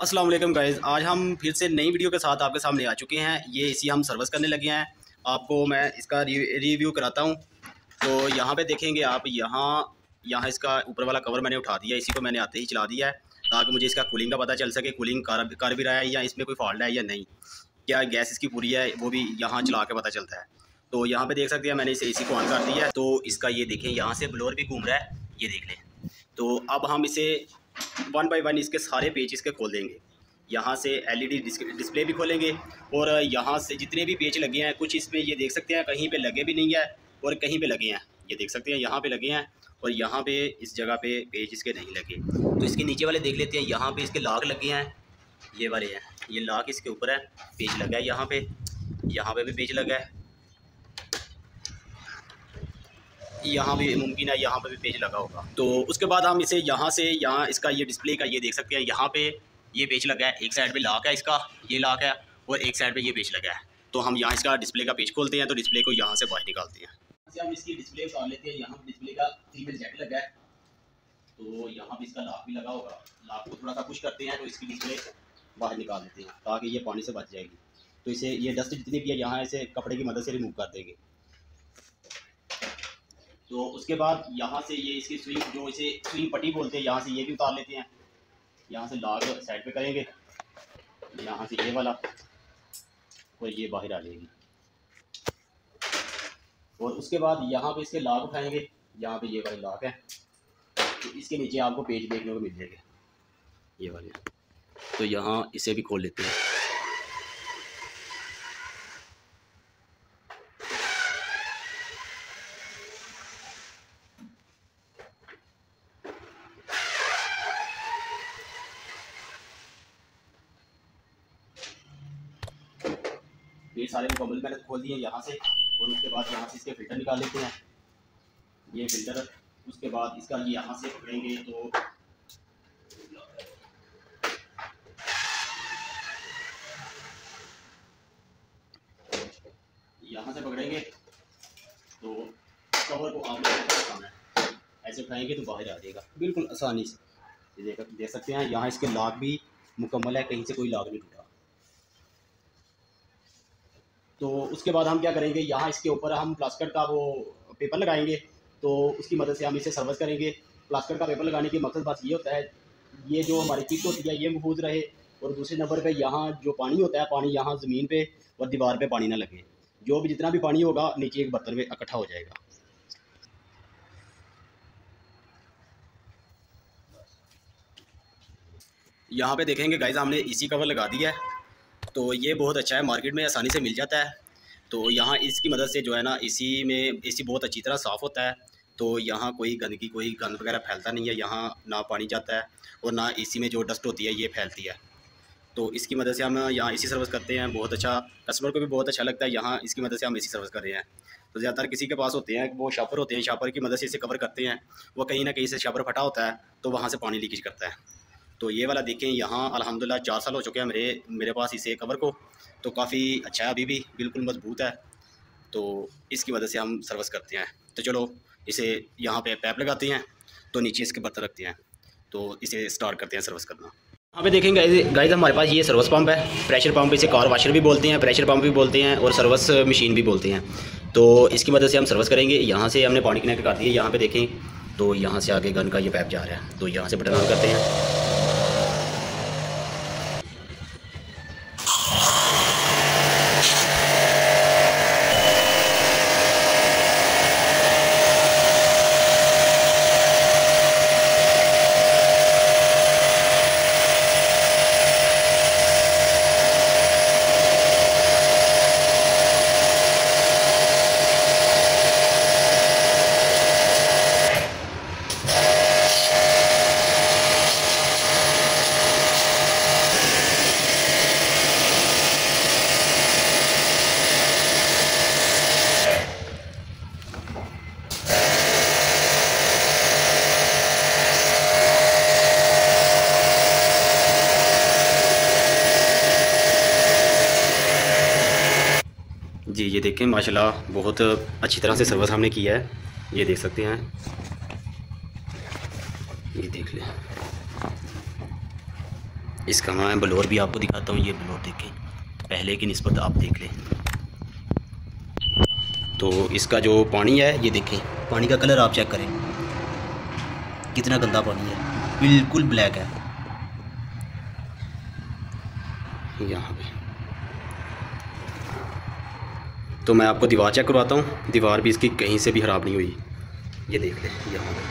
अस्सलाम वालेकुम गाइज़, आज हम फिर से नई वीडियो के साथ आपके सामने आ चुके हैं। ये इसी हम सर्विस करने लगे हैं। आपको मैं इसका रिव्यू कराता हूँ। तो यहाँ पे देखेंगे आप, यहाँ इसका ऊपर वाला कवर मैंने उठा दिया, इसी को मैंने आते ही चला दिया है ताकि मुझे इसका कूलिंग का पता चल सके, कूलिंग कर भी रहा है या इसमें कोई फॉल्ट है या नहीं, क्या गैस इसकी पूरी है, वो भी यहाँ चला के पता चलता है। तो यहाँ पे देख सकते हैं मैंने इसे इसी को ऑन कर दिया है। तो इसका ये देखें, यहाँ से ब्लोअर भी घूम रहा है, ये देख लें। तो अब हम इसे 1 बाय 1 इसके सारे पेच इसके खोल देंगे। यहाँ से एलईडी डिस्प्ले भी खोलेंगे और यहाँ से जितने भी पेच लगे हैं, कुछ इसमें ये देख सकते हैं कहीं पे लगे भी नहीं है और कहीं पे लगे हैं, ये देख सकते हैं यहाँ पे लगे हैं और यहाँ पे इस जगह पे पेच इसके नहीं लगे। तो इसके नीचे वाले देख लेते हैं, यहाँ पे इसके लाग लगे हैं, ये वाले हैं, ये लाग इसके ऊपर है, पेच लगा है यहाँ पे भी पेच लगा है, यहाँ भी मुमकिन है यहाँ पे भी पेज लगा होगा। तो उसके बाद हम इसे यहाँ इसका ये डिस्प्ले का ये देख सकते हैं, यहाँ पे ये पेज लगा है, एक साइड पे लॉक है इसका, ये लॉक है और एक साइड पे ये पेज लगा है। तो हम यहाँ इसका डिस्प्ले का पेज खोलते हैं, तो डिस्प्ले को यहाँ से बाहर निकालते हैं। हम इसकी डिस्प्ले उतार लेते हैं। यहाँ डिस्प्ले का 3 जेट लगा है, तो यहाँ पे इसका लॉक भी लगा होगा, लॉक को थोड़ा सा पुश करते हैं तो इसकी डिस्प्ले बाहर निकाल देते हैं ताकि ये पानी से बच जाएगी। तो इसे ये डस्ट जितनी भी है यहाँ इसे कपड़े की मदद से रिमूव कर देंगे। तो उसके बाद यहाँ से ये इसकी स्विंग, जो इसे स्विंग पट्टी बोलते हैं, यहाँ से ये भी उतार लेते हैं। यहाँ से लॉक साइड पे करेंगे, यहाँ से ये वाला और ये बाहर आ जाएगी। और उसके बाद यहाँ पे इसके लॉक उठाएंगे, यहाँ पे ये वाले लॉक है, तो इसके नीचे आपको पेज देखने को मिल जाएगा ये वाले। तो यहाँ इसे भी खोल लेते हैं। ये सारे मुकम्मल मैंने खोल दिए यहाँ से। और उसके बाद यहाँ से इसके फ़िल्टर निकाल लेते हैं, ये फ़िल्टर। उसके बाद इसका ये यहाँ से पकड़ेंगे, तो यहाँ से पकड़ेंगे तो कवर को आप ऐसे उठाएंगे तो बाहर आ जाएगा बिल्कुल आसानी से। ये देख सकते हैं यहाँ इसके लॉक भी मुकम्मल है, कहीं से कोई लॉक नहीं टूटा। तो उसके बाद हम क्या करेंगे, यहाँ इसके ऊपर हम प्लास्टिक का वो पेपर लगाएंगे, तो उसकी मदद से हम इसे सर्विस करेंगे। प्लास्टिक का पेपर लगाने के मकसद बस ये होता है, ये जो हमारी किट होती है ये महफूज रहे, और दूसरे नंबर पे यहाँ जो पानी होता है, पानी यहाँ ज़मीन पे और दीवार पे पानी ना लगे। जो भी जितना भी पानी होगा नीचे एक बर्तन में इकट्ठा हो जाएगा। यहाँ पे देखेंगे गाइस, हमने इसी कवर लगा दिया है, तो ये बहुत अच्छा है, मार्केट में आसानी से मिल जाता है। तो यहाँ इसकी मदद से जो है ना, इसी बहुत अच्छी तरह साफ़ होता है। तो यहाँ कोई गंद वगैरह फैलता नहीं है, यहाँ ना पानी जाता है और ना इसी में जो डस्ट होती है ये फैलती है। तो इसकी मदद से हम यहाँ इसी सर्विस करते हैं, बहुत अच्छा, कस्टमर को भी बहुत अच्छा लगता है। यहाँ इसकी मदद से हम इसी सर्विस कर रहे हैं। तो ज़्यादातर किसी के पास होते हैं, वो शॉपर होते हैं, शॉपर की मदद से इसे कवर करते हैं, वो कहीं ना कहीं से शॉपर फटा होता है तो वहाँ से पानी लीकेज करता है। तो ये वाला देखें, यहाँ अल्हम्दुलिल्लाह 4 साल हो चुके हैं मेरे पास इसे कवर को, तो काफ़ी अच्छा है, अभी भी बिल्कुल मजबूत है। तो इसकी वजह से हम सर्विस करते हैं। तो चलो इसे यहाँ पे पैप लगाते हैं, तो नीचे इसके बर्तन रखते हैं, तो इसे स्टार्ट करते हैं सर्विस करना। यहाँ पे देखेंगे गाइस, हमारे पास ये सर्विस पंप है, प्रेशर पंप, इसे कार वाशर भी बोलते हैं, प्रेशर पंप भी बोलते हैं और सर्विस मशीन भी बोलते हैं। तो इसकी मदद से हम सर्विस करेंगे। यहाँ से हमने पानी कनेक्ट कर दिया, यहाँ पर देखें, तो यहाँ से आगे गन का ये पैप जा रहा है, तो यहाँ से बटन ऑन करते हैं। जी ये देखें, माशाल्लाह बहुत अच्छी तरह से सर्विस हमने किया है, ये देख सकते हैं, ये देख लें। इसका मैं ब्लोअर भी आपको दिखाता हूँ। ये ब्लोअर देखें, पहले की निस्बत आप देख लें तो इसका जो पानी है ये देखें, पानी का कलर आप चेक करें, कितना गंदा पानी है, बिल्कुल ब्लैक है यहाँ पे। तो मैं आपको दीवार चेक करवाता हूँ, दीवार भी इसकी कहीं से भी ख़राब नहीं हुई। ये देख लें यहाँ पे।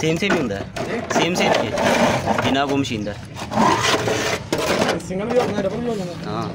सेम सेम ही होंगे, सेम सेम ही जिन्ना वो मशीन का। सिंगल भी होना है, डबल भी होना है। हाँ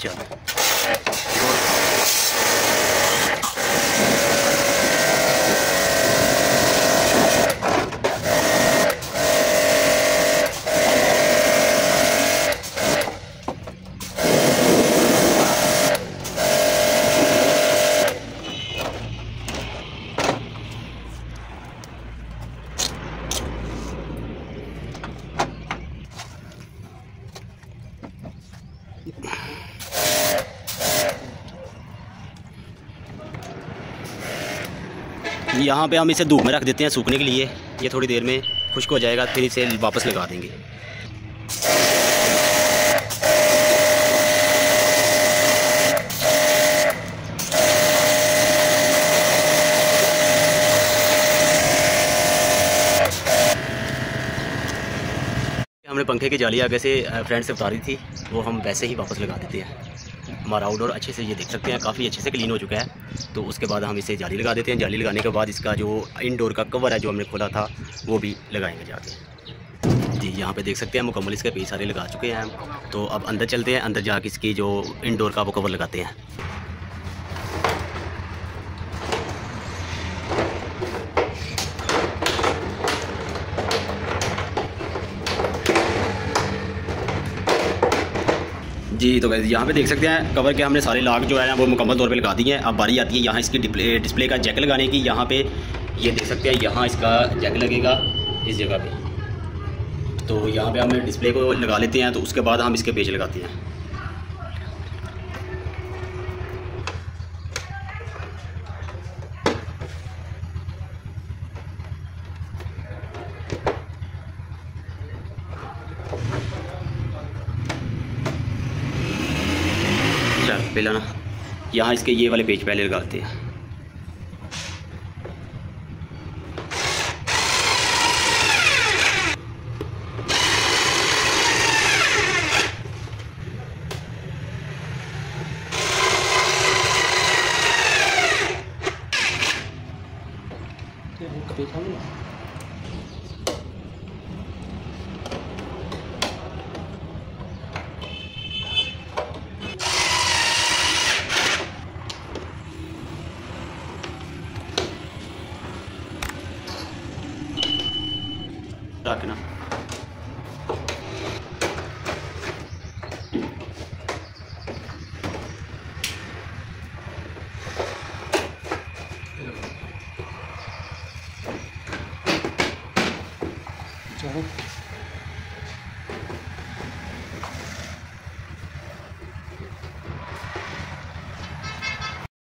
चलो। यहाँ पे हम इसे धूप में रख देते हैं सूखने के लिए। ये थोड़ी देर में खुश्क हो जाएगा, फिर इसे वापस लगा देंगे। हमने पंखे की जाली आगे से फ्रंट से उतारी थी, वो हम वैसे ही वापस लगा देते हैं। हमारा आउटडोर अच्छे से ये देख सकते हैं काफ़ी अच्छे से क्लीन हो चुका है। तो उसके बाद हम इसे जाली लगा देते हैं। जाली लगाने के बाद इसका जो इनडोर का कवर है जो हमने खोला था वो भी लगाएंगे जाके। जी यहाँ पे देख सकते हैं मुकम्मल इसके पेज सारे लगा चुके हैं हम। तो अब अंदर चलते हैं, अंदर जाके इसकी जो इनडोर का वो कवर लगाते हैं। जी तो गाइस यहाँ पे देख सकते हैं कवर के हमने सारे लाग जो है ना वो मुकम्मल तौर पे लगा दिए हैं। अब बारी आती है यहाँ इसकी डिस्प्ले का जैक लगाने की। यहाँ पे ये देख सकते हैं यहाँ इसका जैक लगेगा इस जगह पे। तो यहाँ पे हम डिस्प्ले को लगा लेते हैं, तो उसके बाद हम इसके पेज लगाते हैं। पहला ना यहाँ इसके ये वाले पेज पहले लगाते हैं। रखना चलो